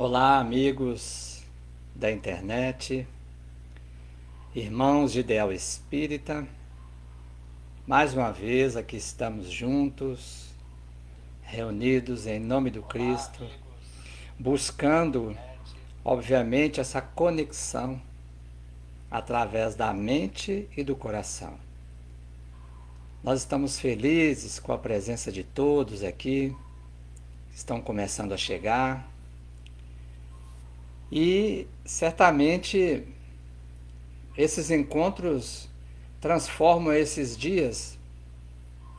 Olá, amigos da internet, irmãos de Ideal Espírita. Mais uma vez aqui estamos juntos, reunidos em nome do Cristo, buscando, obviamente, essa conexão através da mente e do coração. Nós estamos felizes com a presença de todos aqui, que estão começando a chegar. E certamente esses encontros transformam esses dias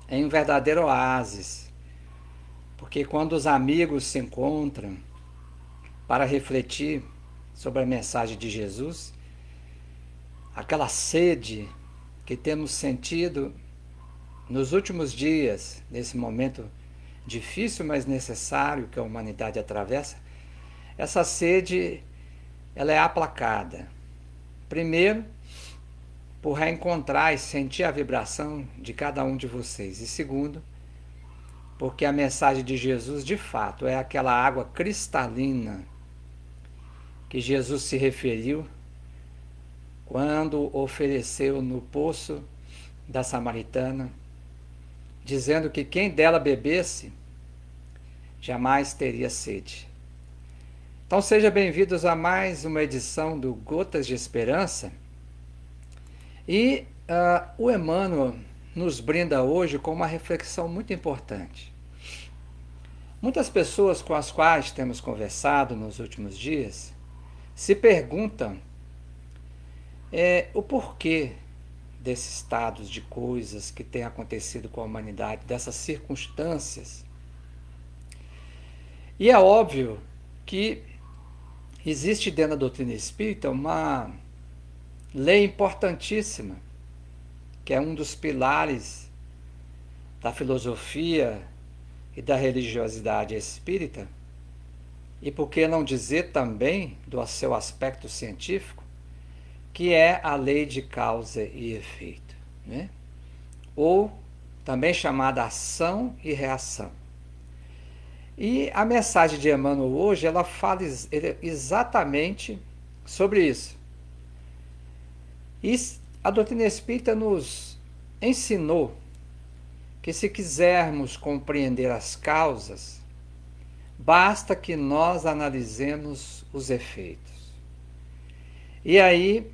em um verdadeiro oásis, porque quando os amigos se encontram para refletir sobre a mensagem de Jesus, aquela sede que temos sentido nos últimos dias, nesse momento difícil, mas necessário que a humanidade atravessa, essa sede ela é aplacada. Primeiro, por reencontrar e sentir a vibração de cada um de vocês. E segundo, porque a mensagem de Jesus, de fato, é aquela água cristalina que Jesus se referiu quando ofereceu no poço da Samaritana, dizendo que quem dela bebesse jamais teria sede. Então sejam bem-vindos a mais uma edição do Gotas de Esperança. E o Emmanuel nos brinda hoje com uma reflexão muito importante. Muitas pessoas com as quais temos conversado nos últimos dias se perguntam o porquê desses estados de coisas que têm acontecido com a humanidade, dessas circunstâncias. E é óbvio que existe dentro da doutrina espírita uma lei importantíssima, que é um dos pilares da filosofia e da religiosidade espírita, e por que não dizer também do seu aspecto científico, que é a lei de causa e efeito, né? Ou também chamada ação e reação. E a mensagem de Emmanuel hoje, ela fala exatamente sobre isso. E a doutrina espírita nos ensinou que se quisermos compreender as causas, basta que nós analisemos os efeitos. E aí,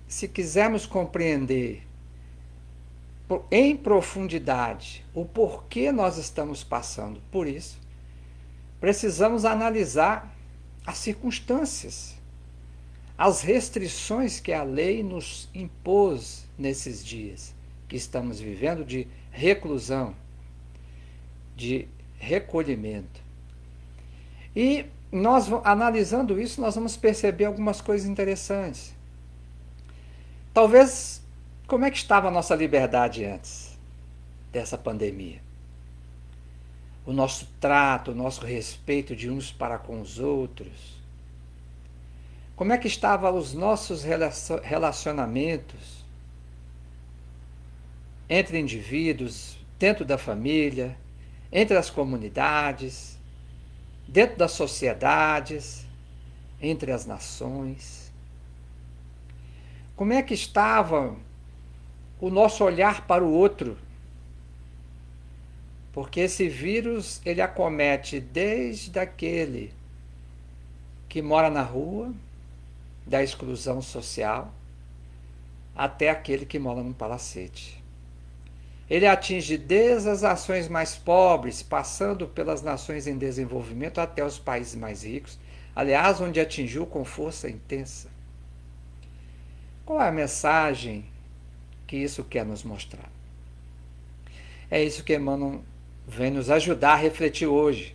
se quisermos compreender em profundidade o porquê nós estamos passando por isso, precisamos analisar as circunstâncias, as restrições que a lei nos impôs nesses dias que estamos vivendo de reclusão, de recolhimento. E nós, analisando isso, nós vamos perceber algumas coisas interessantes. Talvez, como é que estava a nossa liberdade antes dessa pandemia? O nosso trato, o nosso respeito de uns para com os outros. Como é que estavam os nossos relacionamentos entre indivíduos, dentro da família, entre as comunidades, dentro das sociedades, entre as nações? Como é que estava o nosso olhar para o outro? Porque esse vírus, ele acomete desde aquele que mora na rua, da exclusão social, até aquele que mora num palacete. Ele atinge desde as nações mais pobres, passando pelas nações em desenvolvimento, até os países mais ricos, aliás, onde atingiu com força intensa. Qual é a mensagem que isso quer nos mostrar? É isso que Emmanuel vem nos ajudar a refletir hoje,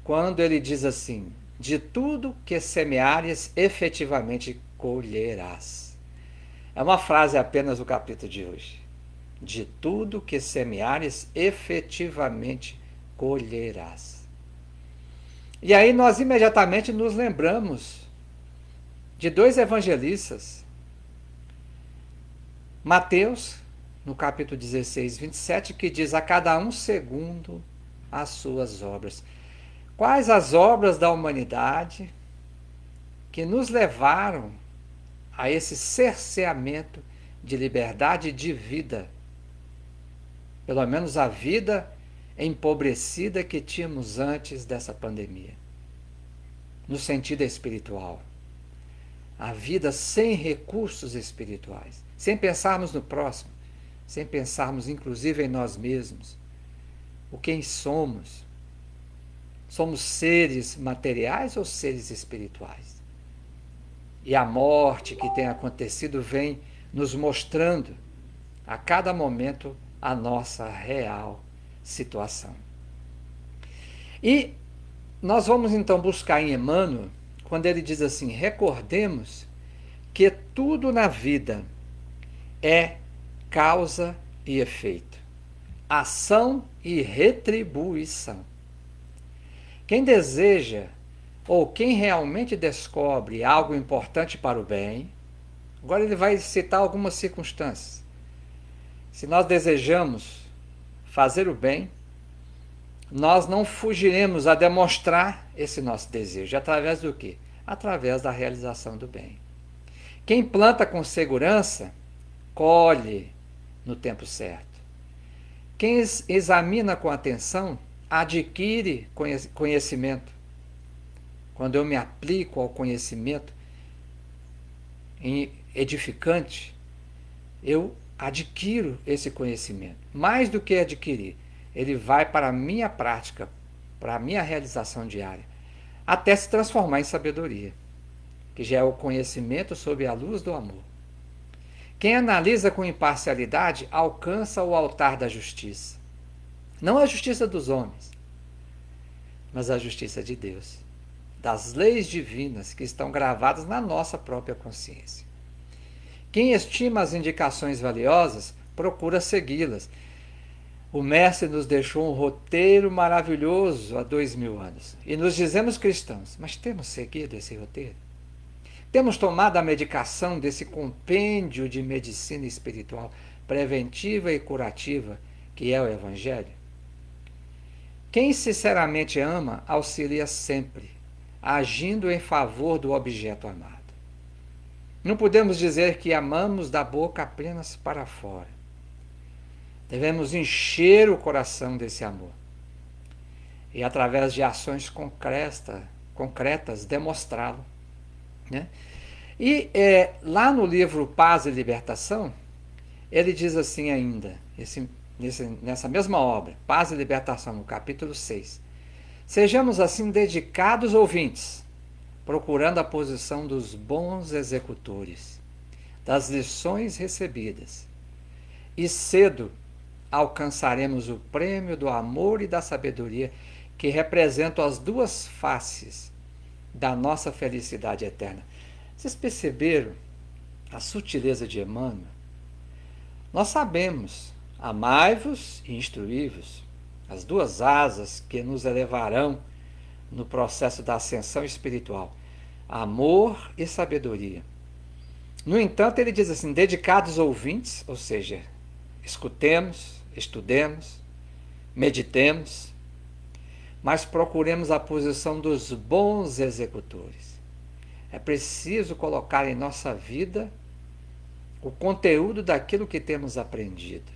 quando ele diz assim: de tudo que semeares, efetivamente colherás. É uma frase apenas do capítulo de hoje. De tudo que semeares, efetivamente colherás. E aí nós imediatamente nos lembramos de dois evangelistas. Mateus, no capítulo 16, 27, que diz: a cada um segundo as suas obras. Quais as obras da humanidade que nos levaram a esse cerceamento de liberdade e de vida? Pelo menos a vida empobrecida que tínhamos antes dessa pandemia, no sentido espiritual. A vida sem recursos espirituais, sem pensarmos no próximo, sem pensarmos inclusive em nós mesmos, o quem somos. Somos seres materiais ou seres espirituais? E a morte que tem acontecido vem nos mostrando a cada momento a nossa real situação. E nós vamos então buscar em Emmanuel, quando ele diz assim: recordemos que tudo na vida é causa e efeito, ação e retribuição. Quem deseja ou quem realmente descobre algo importante para o bem, agora ele vai citar algumas circunstâncias. Se nós desejamos fazer o bem, nós não fugiremos a demonstrar esse nosso desejo. Através do quê? Através da realização do bem. Quem planta com segurança, colhe no tempo certo. Quem examina com atenção, adquire conhecimento. Quando eu me aplico ao conhecimento edificante, eu adquiro esse conhecimento. Mais do que adquirir, ele vai para a minha prática, para a minha realização diária, até se transformar em sabedoria, que já é o conhecimento sob a luz do amor. Quem analisa com imparcialidade alcança o altar da justiça. Não a justiça dos homens, mas a justiça de Deus, das leis divinas que estão gravadas na nossa própria consciência. Quem estima as indicações valiosas, procura segui-las. O Mestre nos deixou um roteiro maravilhoso há 2000 anos. E nos dizemos cristãos, mas temos seguido esse roteiro? Temos tomado a medicação desse compêndio de medicina espiritual preventiva e curativa que é o Evangelho? Quem sinceramente ama, auxilia sempre, agindo em favor do objeto amado. Não podemos dizer que amamos da boca apenas para fora. Devemos encher o coração desse amor e, através de ações concretas, demonstrá-lo. Né? E lá no livro Paz e Libertação, ele diz assim ainda, nessa mesma obra, Paz e Libertação, no capítulo 6. Sejamos assim dedicados ouvintes, procurando a posição dos bons executores, das lições recebidas, e cedo alcançaremos o prêmio do amor e da sabedoria que representam as duas faces da nossa felicidade eterna. Vocês perceberam a sutileza de Emmanuel? Nós sabemos, amai-vos e instruí-vos, as duas asas que nos elevarão no processo da ascensão espiritual, amor e sabedoria. No entanto, ele diz assim, dedicados ouvintes, ou seja, escutemos, estudemos, meditemos, mas procuremos a posição dos bons executores. É preciso colocar em nossa vida o conteúdo daquilo que temos aprendido.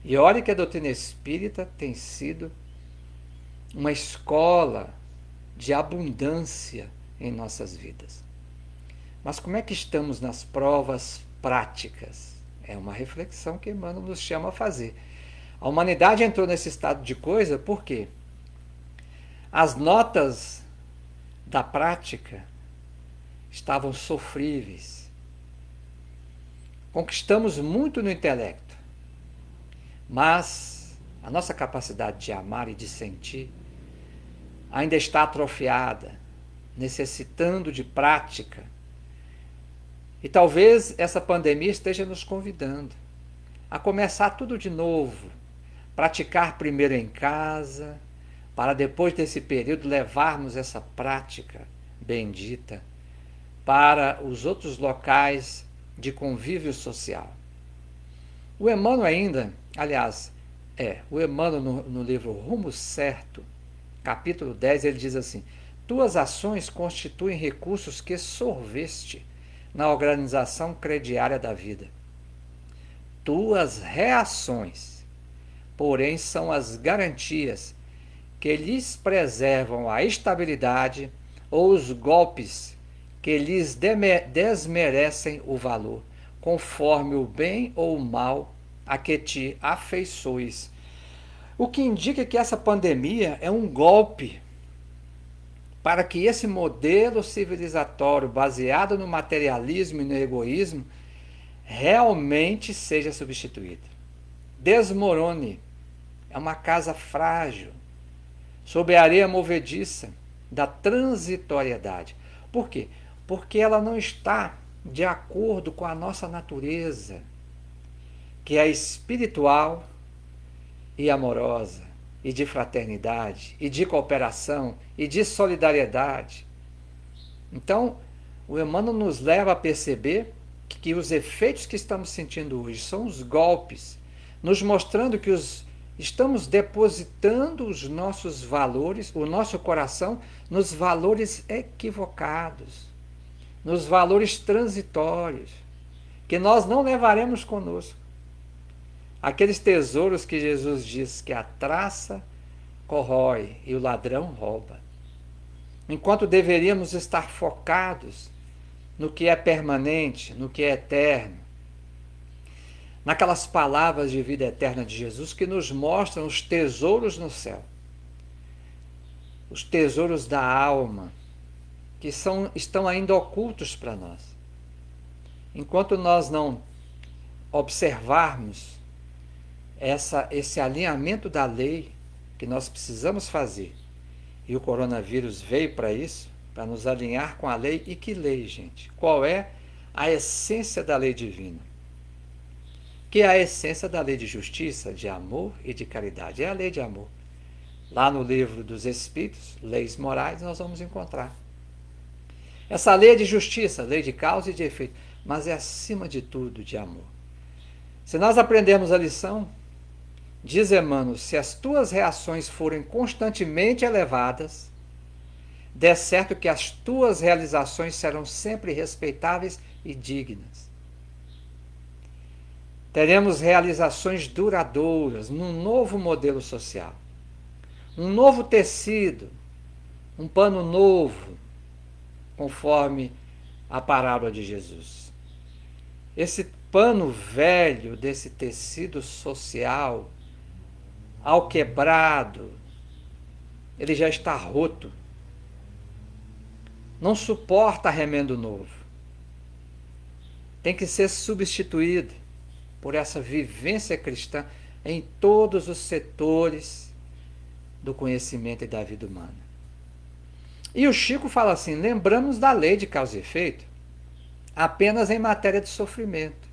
E olhe que a doutrina espírita tem sido uma escola de abundância em nossas vidas. Mas como é que estamos nas provas práticas? É uma reflexão que Emmanuel nos chama a fazer. A humanidade entrou nesse estado de coisa por quê? As notas da prática estavam sofríveis. Conquistamos muito no intelecto, mas a nossa capacidade de amar e de sentir ainda está atrofiada, necessitando de prática. E talvez essa pandemia esteja nos convidando a começar tudo de novo, praticar primeiro em casa, para depois desse período levarmos essa prática bendita para os outros locais de convívio social. O Emmanuel ainda, aliás, o Emmanuel no livro Rumo Certo, capítulo 10, ele diz assim: tuas ações constituem recursos que sorveste na organização crediária da vida. Tuas reações, porém, são as garantias que lhes preservam a estabilidade ou os golpes que lhes desmerecem o valor, conforme o bem ou o mal a que te afeiçoes. O que indica que essa pandemia é um golpe para que esse modelo civilizatório baseado no materialismo e no egoísmo realmente seja substituído. Desmorone. É uma casa frágil, sob a areia movediça da transitoriedade. Por quê? Porque ela não está de acordo com a nossa natureza, que é espiritual e amorosa, e de fraternidade, e de cooperação, e de solidariedade. Então, o Emmanuel nos leva a perceber que os efeitos que estamos sentindo hoje são os golpes, nos mostrando que estamos depositando os nossos valores, o nosso coração, nos valores equivocados, nos valores transitórios, que nós não levaremos conosco. Aqueles tesouros que Jesus diz que a traça corrói e o ladrão rouba. Enquanto deveríamos estar focados no que é permanente, no que é eterno, naquelas palavras de vida eterna de Jesus que nos mostram os tesouros no céu, os tesouros da alma, que estão ainda ocultos para nós. Enquanto nós não observarmos esse alinhamento da lei que nós precisamos fazer, e o coronavírus veio para isso, para nos alinhar com a lei. E que lei, gente? Qual é a essência da lei divina? Que é a essência da lei de justiça, de amor e de caridade. É a lei de amor. Lá no livro dos Espíritos, Leis Morais, nós vamos encontrar. Essa lei é de justiça, lei de causa e de efeito, mas é acima de tudo de amor. Se nós aprendermos a lição, diz Emmanuel, se as tuas reações forem constantemente elevadas, dê certo que as tuas realizações serão sempre respeitáveis e dignas. Teremos realizações duradouras num novo modelo social, um novo tecido, um pano novo, conforme a parábola de Jesus. Esse pano velho desse tecido social, ao quebrado, ele já está roto. Não suporta remendo novo. Tem que ser substituído por essa vivência cristã em todos os setores do conhecimento e da vida humana. E o Chico fala assim: lembramos da lei de causa e efeito apenas em matéria de sofrimento,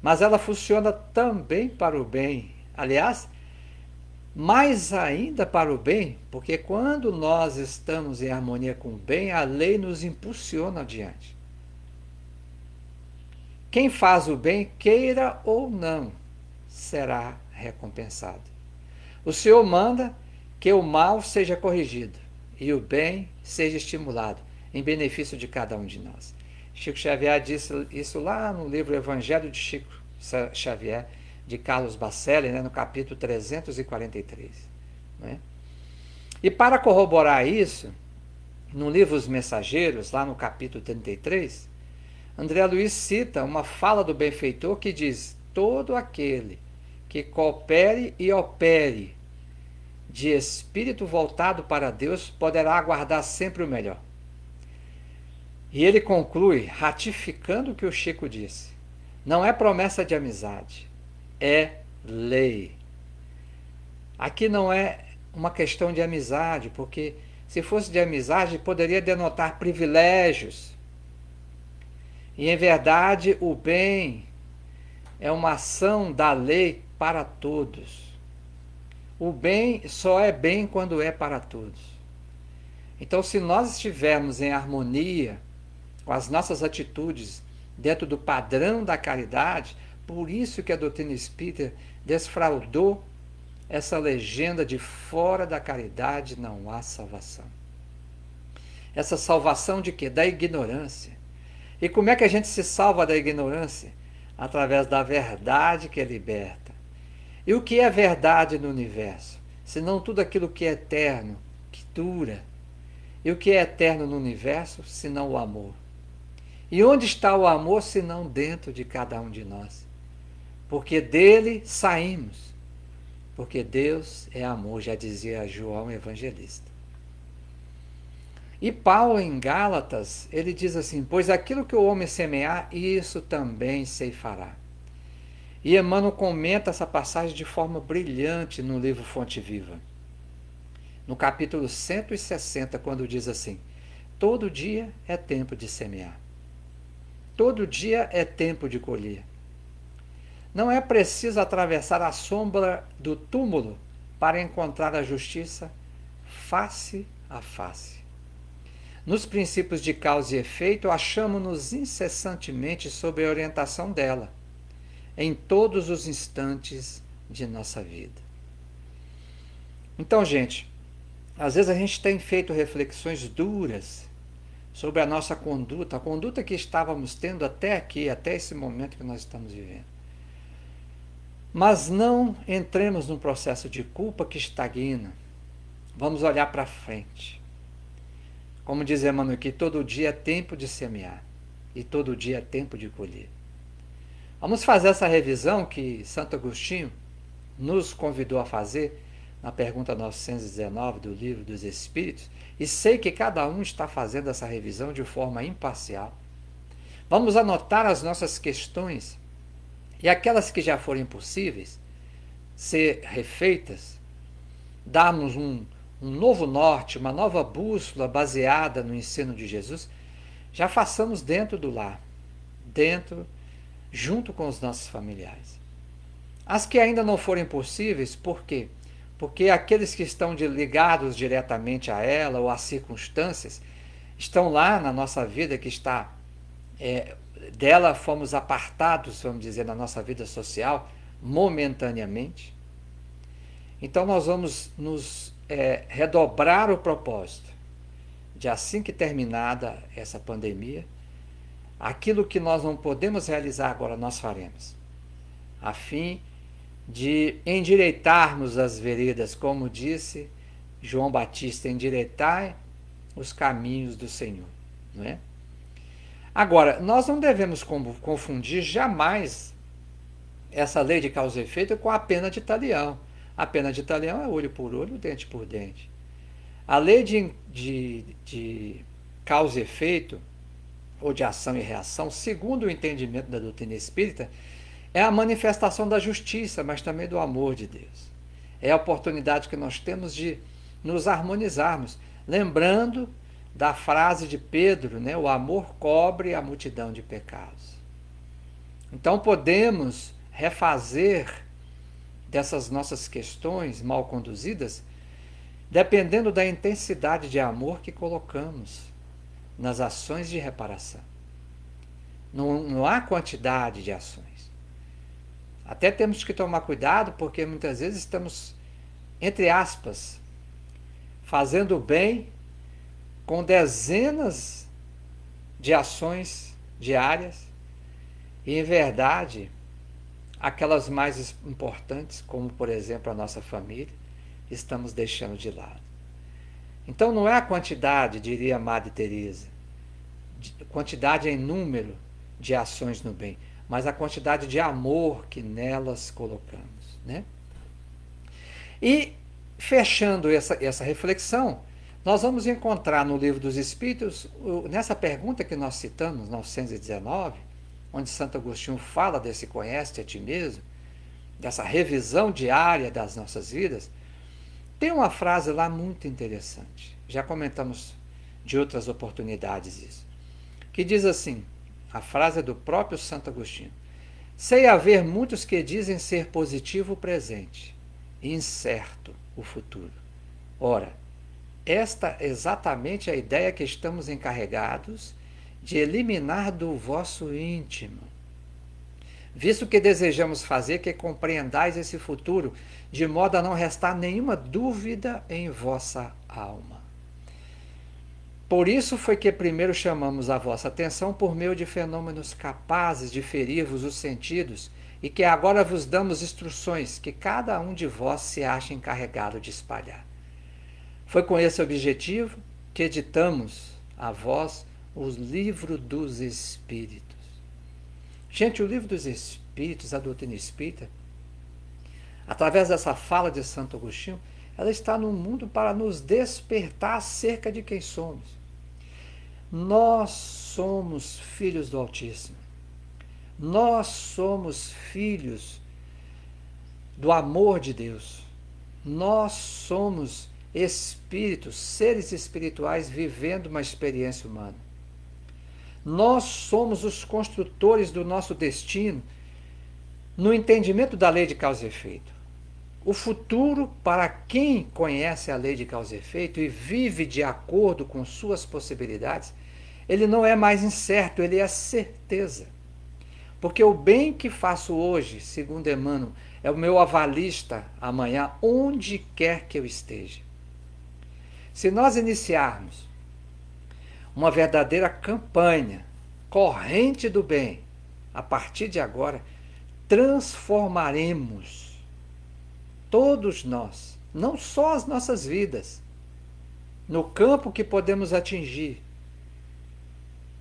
mas ela funciona também para o bem. Aliás, mais ainda para o bem, porque quando nós estamos em harmonia com o bem, a lei nos impulsiona adiante. Quem faz o bem, queira ou não, será recompensado. O Senhor manda que o mal seja corrigido e o bem seja estimulado, em benefício de cada um de nós. Chico Xavier disse isso lá no livro Evangelho de Chico Xavier, de Carlos Bacelli, no capítulo 343. Né? E para corroborar isso, no livro Os Mensageiros, lá no capítulo 33, André Luiz cita uma fala do benfeitor que diz: todo aquele que coopere e opere de espírito voltado para Deus poderá aguardar sempre o melhor. E ele conclui ratificando o que o Chico disse: não é promessa de amizade, é lei. Aqui não é uma questão de amizade, porque se fosse de amizade poderia denotar privilégios. E em verdade o bem é uma ação da lei para todos. O bem só é bem quando é para todos. Então, se nós estivermos em harmonia com as nossas atitudes dentro do padrão da caridade, por isso que a doutrina espírita desfraudou essa legenda de fora da caridade não há salvação. Essa salvação de quê? Da ignorância. E como é que a gente se salva da ignorância? Através da verdade que é liberta. E o que é verdade no universo? Senão tudo aquilo que é eterno, que dura. E o que é eterno no universo, senão o amor? E onde está o amor, senão dentro de cada um de nós? Porque dele saímos. Porque Deus é amor, já dizia João Evangelista. E Paulo, em Gálatas, ele diz assim: pois aquilo que o homem semear, isso também ceifará. E Emmanuel comenta essa passagem de forma brilhante no livro Fonte Viva. No capítulo 160, quando diz assim: todo dia é tempo de semear. Todo dia é tempo de colher. Não é preciso atravessar a sombra do túmulo para encontrar a justiça face a face. Nos princípios de causa e efeito, achamos-nos incessantemente sob a orientação dela, em todos os instantes de nossa vida. Então, gente, às vezes a gente tem feito reflexões duras sobre a nossa conduta, a conduta que estávamos tendo até aqui, até esse momento que nós estamos vivendo. Mas não entremos num processo de culpa que estagna. Vamos olhar para frente. Como diz Emmanuel aqui, todo dia é tempo de semear e todo dia é tempo de colher. Vamos fazer essa revisão que Santo Agostinho nos convidou a fazer na pergunta 919 do Livro dos Espíritos, e sei que cada um está fazendo essa revisão de forma imparcial. Vamos anotar as nossas questões e aquelas que já forem possíveis ser refeitas, darmos um novo norte, uma nova bússola baseada no ensino de Jesus, já façamos dentro do lar, junto com os nossos familiares. As que ainda não forem possíveis, por quê? Porque aqueles que estão ligados diretamente a ela ou às circunstâncias, estão lá na nossa vida, que está dela fomos apartados, vamos dizer, na nossa vida social, momentaneamente. Então nós vamos nos redobrar o propósito de, assim que terminada essa pandemia, aquilo que nós não podemos realizar agora, nós faremos, a fim de endireitarmos as veredas, como disse João Batista, endireitai os caminhos do Senhor, não é? Agora, nós não devemos confundir jamais essa lei de causa e efeito com a pena de talião. A pena de talião é olho por olho, dente por dente. A lei de causa e efeito, ou de ação e reação, segundo o entendimento da doutrina espírita, é a manifestação da justiça, mas também do amor de Deus. É a oportunidade que nós temos de nos harmonizarmos, lembrando da frase de Pedro, né? O amor cobre a multidão de pecados. Então podemos refazer dessas nossas questões mal conduzidas, dependendo da intensidade de amor que colocamos nas ações de reparação. Não há quantidade de ações. Até temos que tomar cuidado, porque muitas vezes estamos, entre aspas, fazendo o bem com dezenas de ações diárias e, em verdade, aquelas mais importantes, como, por exemplo, a nossa família, estamos deixando de lado. Então não é a quantidade, diria a Madre Teresa, quantidade em número de ações no bem, mas a quantidade de amor que nelas colocamos, né? E, fechando essa reflexão, nós vamos encontrar no Livro dos Espíritos, nessa pergunta que nós citamos, 919, onde Santo Agostinho fala desse conhece a ti mesmo, dessa revisão diária das nossas vidas, tem uma frase lá muito interessante. Já comentamos de outras oportunidades isso. Que diz assim, a frase é do próprio Santo Agostinho: sei haver muitos que dizem ser positivo o presente e incerto o futuro. Ora, esta é exatamente a ideia que estamos encarregados de eliminar do vosso íntimo. visto que desejamos fazer que compreendais esse futuro, de modo a não restar nenhuma dúvida em vossa alma. Por isso foi que primeiro chamamos a vossa atenção por meio de fenômenos capazes de ferir-vos os sentidos, e que agora vos damos instruções que cada um de vós se acha encarregado de espalhar. Foi com esse objetivo que editamos a vós o Livro dos Espíritos. Gente, o Livro dos Espíritos, a doutrina espírita, através dessa fala de Santo Agostinho, ela está no mundo para nos despertar acerca de quem somos. Nós somos filhos do Altíssimo. Nós somos filhos do amor de Deus. Nós somos espíritos, seres espirituais vivendo uma experiência humana. Nós somos os construtores do nosso destino no entendimento da lei de causa e efeito. O futuro, para quem conhece a lei de causa e efeito e vive de acordo com suas possibilidades, ele não é mais incerto, ele é certeza. Porque o bem que faço hoje, segundo Emmanuel, é o meu avalista amanhã, onde quer que eu esteja. Se nós iniciarmos uma verdadeira campanha, corrente do bem, a partir de agora, transformaremos todos nós, não só as nossas vidas, no campo que podemos atingir,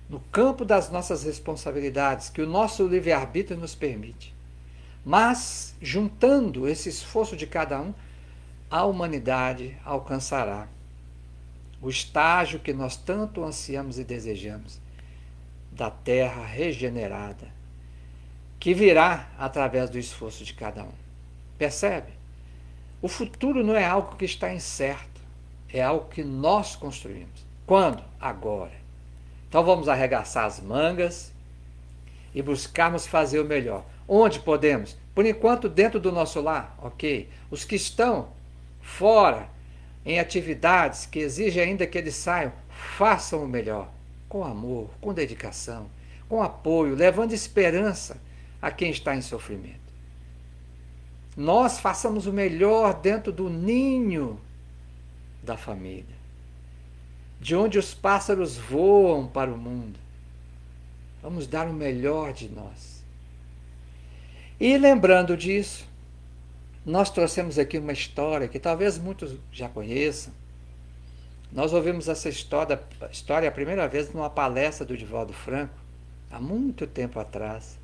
no campo das nossas responsabilidades, que o nosso livre-arbítrio nos permite. Mas, juntando esse esforço de cada um, a humanidade alcançará o estágio que nós tanto ansiamos e desejamos, da terra regenerada, que virá através do esforço de cada um. Percebe? O futuro não é algo que está incerto, é algo que nós construímos. Quando? Agora. Então vamos arregaçar as mangas e buscarmos fazer o melhor. Onde podemos? Por enquanto, dentro do nosso lar, ok. Os que estão fora, em atividades que exigem ainda que eles saiam, façam o melhor, com amor, com dedicação, com apoio, levando esperança a quem está em sofrimento. Nós façamos o melhor dentro do ninho da família, de onde os pássaros voam para o mundo. Vamos dar o melhor de nós. E lembrando disso, nós trouxemos aqui uma história que talvez muitos já conheçam. Nós ouvimos essa história a primeira vez numa palestra do Divaldo Franco, há muito tempo atrás.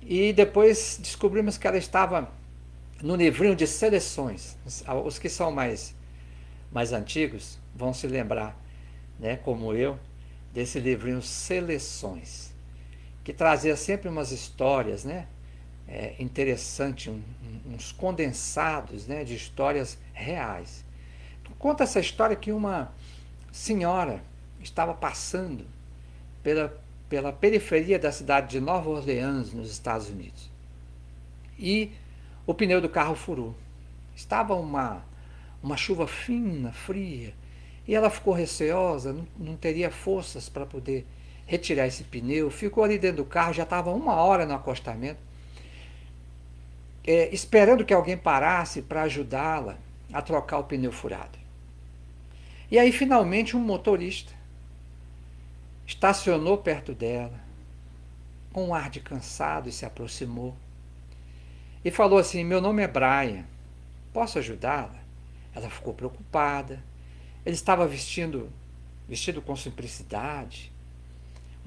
E depois descobrimos que ela estava no livrinho de seleções. Os que são mais antigos vão se lembrar, né, como eu, desse livrinho Seleções, que trazia sempre umas histórias, né, interessantes, uns condensados, né, de histórias reais. Conta essa história que uma senhora estava passando pela periferia da cidade de Nova Orleans, nos Estados Unidos. E o pneu do carro furou. Estava uma chuva fina, fria, e ela ficou receosa, não teria forças para poder retirar esse pneu. Ficou ali dentro do carro, já estava 1 hora no acostamento, esperando que alguém parasse para ajudá-la a trocar o pneu furado. E aí, finalmente, um motorista estacionou perto dela, com um ar de cansado, e se aproximou. E falou assim: meu nome é Brian, posso ajudá-la? Ela ficou preocupada. Ele estava vestido com simplicidade,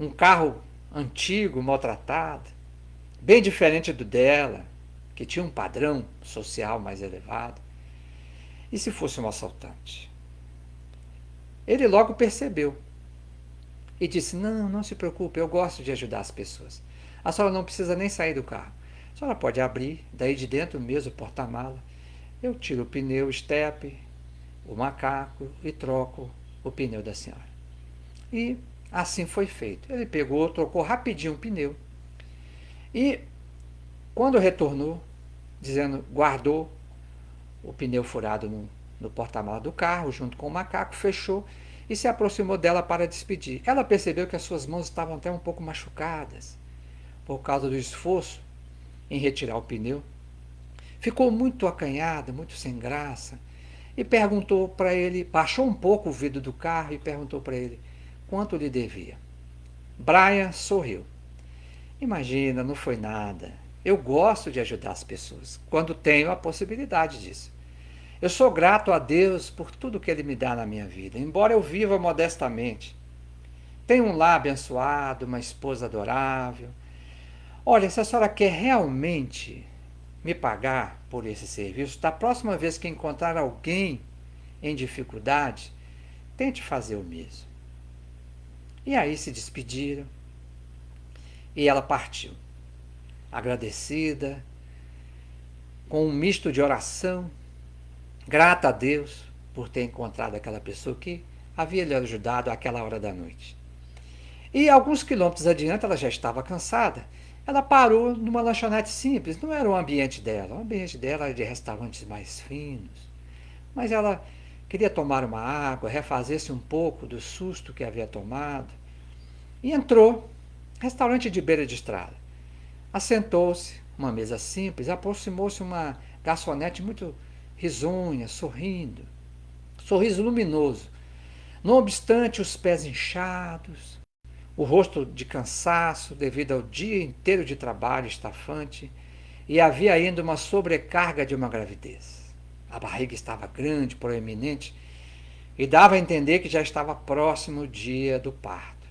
um carro antigo, maltratado, bem diferente do dela, que tinha um padrão social mais elevado. E se fosse um assaltante? Ele logo percebeu e disse: não se preocupe, eu gosto de ajudar as pessoas. A senhora não precisa nem sair do carro. A senhora pode abrir, daí de dentro mesmo, o porta-mala. Eu tiro o pneu estepe, o macaco, e troco o pneu da senhora. E assim foi feito. Ele pegou, trocou rapidinho o pneu. E quando retornou, guardou o pneu furado no porta-mala do carro, junto com o macaco, fechou e se aproximou dela para despedir. Ela percebeu que as suas mãos estavam até um pouco machucadas, por causa do esforço em retirar o pneu. Ficou muito acanhada, muito sem graça, e perguntou para ele, baixou um pouco o vidro do carro e perguntou para ele quanto lhe devia. Brian sorriu. Imagina, não foi nada. Eu gosto de ajudar as pessoas, quando tenho a possibilidade disso. Eu sou grato a Deus por tudo que Ele me dá na minha vida, embora eu viva modestamente. Tenho um lar abençoado, uma esposa adorável. Olha, se a senhora quer realmente me pagar por esse serviço, da próxima vez que encontrar alguém em dificuldade, tente fazer o mesmo. E aí se despediram e ela partiu, agradecida, com um misto de oração, grata a Deus por ter encontrado aquela pessoa que havia lhe ajudado àquela hora da noite. E alguns quilômetros adiante ela já estava cansada. Ela parou numa lanchonete simples, não era o ambiente dela. O ambiente dela era de restaurantes mais finos. Mas ela queria tomar uma água, refazer-se um pouco do susto que havia tomado. E entrou, restaurante de beira de estrada. Assentou-se, uma mesa simples, aproximou-se uma garçonete muito risonha, sorrindo. Sorriso luminoso. Não obstante os pés inchados, o rosto de cansaço devido ao dia inteiro de trabalho estafante, e havia ainda uma sobrecarga de uma gravidez. A barriga estava grande, proeminente, e dava a entender que já estava próximo o dia do parto.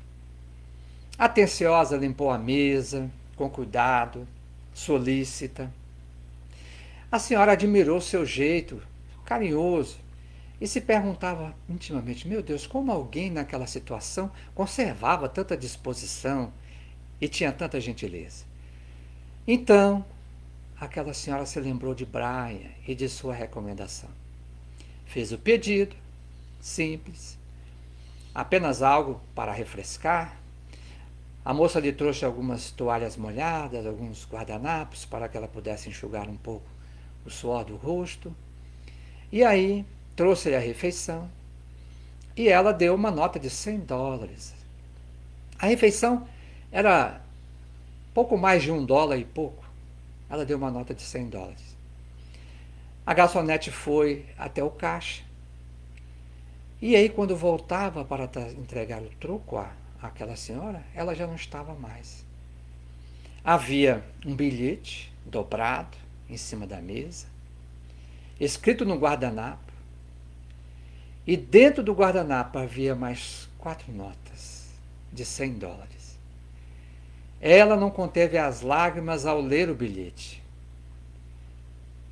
Atenciosa limpou a mesa, com cuidado, solícita. A senhora admirou seu jeito, carinhoso, e se perguntava intimamente: meu Deus, como alguém naquela situação conservava tanta disposição e tinha tanta gentileza? Então, aquela senhora se lembrou de Brian e de sua recomendação. Fez o pedido, simples, apenas algo para refrescar. A moça lhe trouxe algumas toalhas molhadas, alguns guardanapos para que ela pudesse enxugar um pouco o suor do rosto. E aí trouxe-lhe a refeição e ela deu uma nota de US$ 100. A refeição era pouco mais de $1 e pouco. Ela deu uma nota de US$ 100. A garçonete foi até o caixa. E aí, quando voltava para entregar o troco àquela senhora, ela já não estava mais. Havia um bilhete dobrado em cima da mesa, escrito no guardanapo, e dentro do guardanapo havia mais 4 notas de US$ 100. Ela não conteve as lágrimas ao ler o bilhete.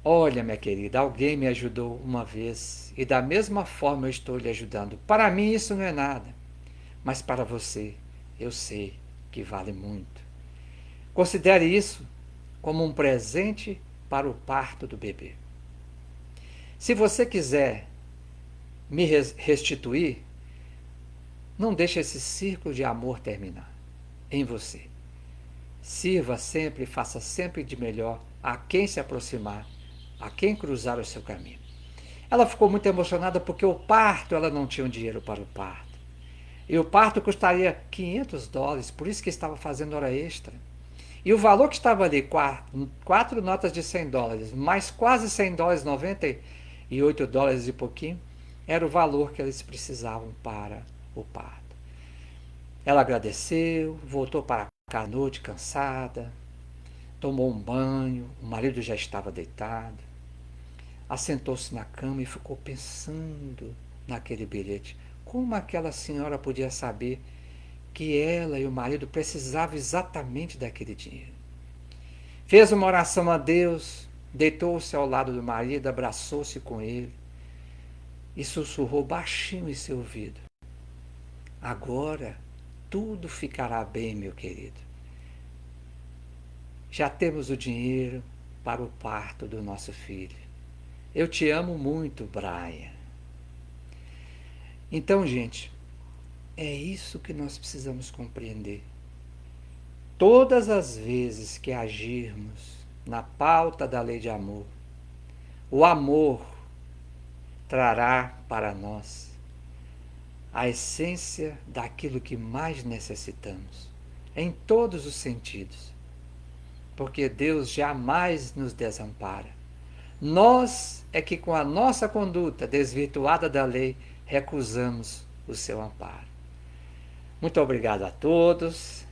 Olha, minha querida, alguém me ajudou uma vez e da mesma forma eu estou lhe ajudando. Para mim isso não é nada, mas para você eu sei que vale muito. Considere isso como um presente para o parto do bebê. Se você quiser me restituir, não deixe esse círculo de amor terminar em você. Sirva sempre e faça sempre de melhor a quem se aproximar, a quem cruzar o seu caminho. Ela ficou muito emocionada porque o parto, ela não tinha um dinheiro para o parto. E o parto custaria $500, por isso que estava fazendo hora extra. E o valor que estava ali, 4 notas de US$ 100, mais quase $100, $98 e pouquinho, era o valor que eles precisavam para o parto. Ela agradeceu, voltou para casa à noite cansada, tomou um banho, o marido já estava deitado, assentou-se na cama e ficou pensando naquele bilhete. Como aquela senhora podia saber que ela e o marido precisavam exatamente daquele dinheiro? Fez uma oração a Deus, deitou-se ao lado do marido, abraçou-se com ele e sussurrou baixinho em seu ouvido: agora tudo ficará bem, meu querido. Já temos o dinheiro para o parto do nosso filho. Eu te amo muito, Brian. Então, gente, é isso que nós precisamos compreender. Todas as vezes que agirmos na pauta da lei de amor, o amor trará para nós a essência daquilo que mais necessitamos, em todos os sentidos. porque Deus jamais nos desampara. Nós é que, com a nossa conduta desvirtuada da lei, recusamos o seu amparo. Muito obrigado a todos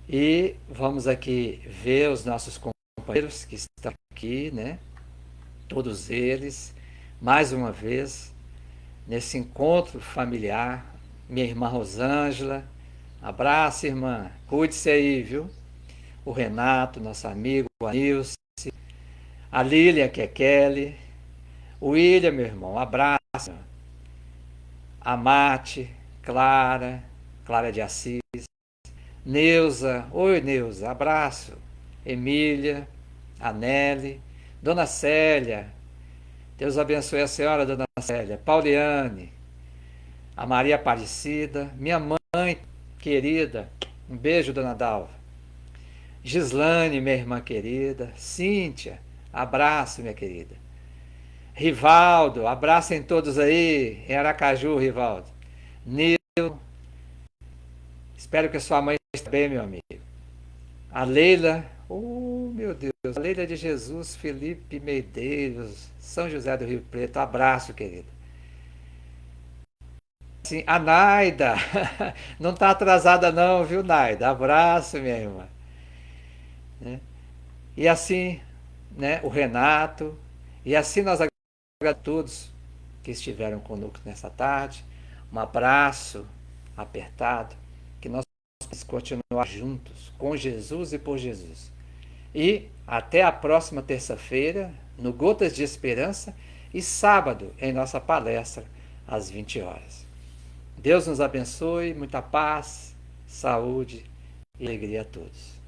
e vamos aqui ver os nossos companheiros que estão aqui, né? Todos eles, mais uma vez, nesse encontro familiar. Minha irmã Rosângela, abraço, irmã, cuide-se aí, viu? O Renato, nosso amigo, a Nilce, a Lília, que é Kelly, o William, meu irmão, abraço, a Mate, Clara, Clara de Assis, Neuza, oi Neuza, abraço, Emília, a Nelly, Dona Célia, Deus abençoe a senhora, Dona Célia, Pauliane, a Maria Aparecida, minha mãe querida, um beijo, Dona Dalva, Gislane, minha irmã querida, Cíntia, abraço, minha querida, Rivaldo, abracem todos aí, em Aracaju, Rivaldo, Nil, espero que sua mãe esteja bem, meu amigo, a Leila, oh meu Deus, a Leila de Jesus, Felipe Medeiros, São José do Rio Preto, abraço, querido. Sim, a Naida, não está atrasada não, viu, Naida? Abraço, minha irmã. Né? E assim, né, o Renato, e assim nós agradecemos a todos que estiveram conosco nessa tarde. Um abraço apertado, que nós possamos continuar juntos, com Jesus e por Jesus. E até a próxima terça-feira, no Gotas de Esperança, e sábado, em nossa palestra, às 20 horas. Deus nos abençoe, muita paz, saúde e alegria a todos.